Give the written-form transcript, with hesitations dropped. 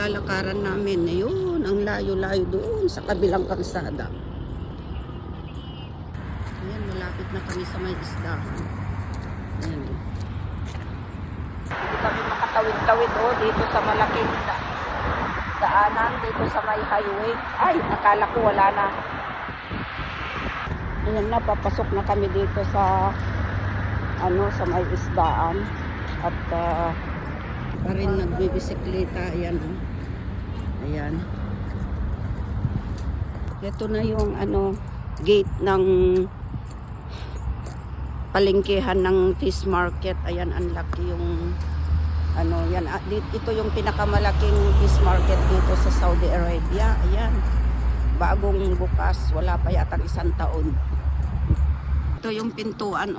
nilalakaran namin. Ayun, ang layo-layo doon sa kabilang kalsada. Ayan, malapit na kami sa may isdahan. Ayan. Hindi kami makatawid-tawid dito sa malaking daanan, dito sa may highway. Ay, nakala ko wala na. Ayan na, papasok na kami dito sa sa may isdaan. At pa rin nagbibisikleta. Ayan. Ayan. Ito na yung gate ng palengkehan ng fish market. Ayan, ang laki yung yan. Ito yung pinakamalaking fish market dito sa Saudi Arabia. Ayan. Bagong bukas, wala pa yatang 1 taon. Ito yung pintuan